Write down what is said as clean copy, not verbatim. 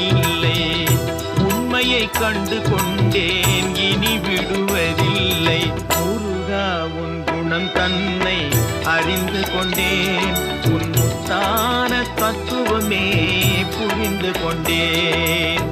விடுவதில்லை. உண்மையை கண்டு கொண்டேன் இனி விடுவதில்லை. முருகா உன் குணம் தன்னை அறிந்து கொண்டேன். உன் முத்தான தத்துவமே புரிந்து கொண்டேன்.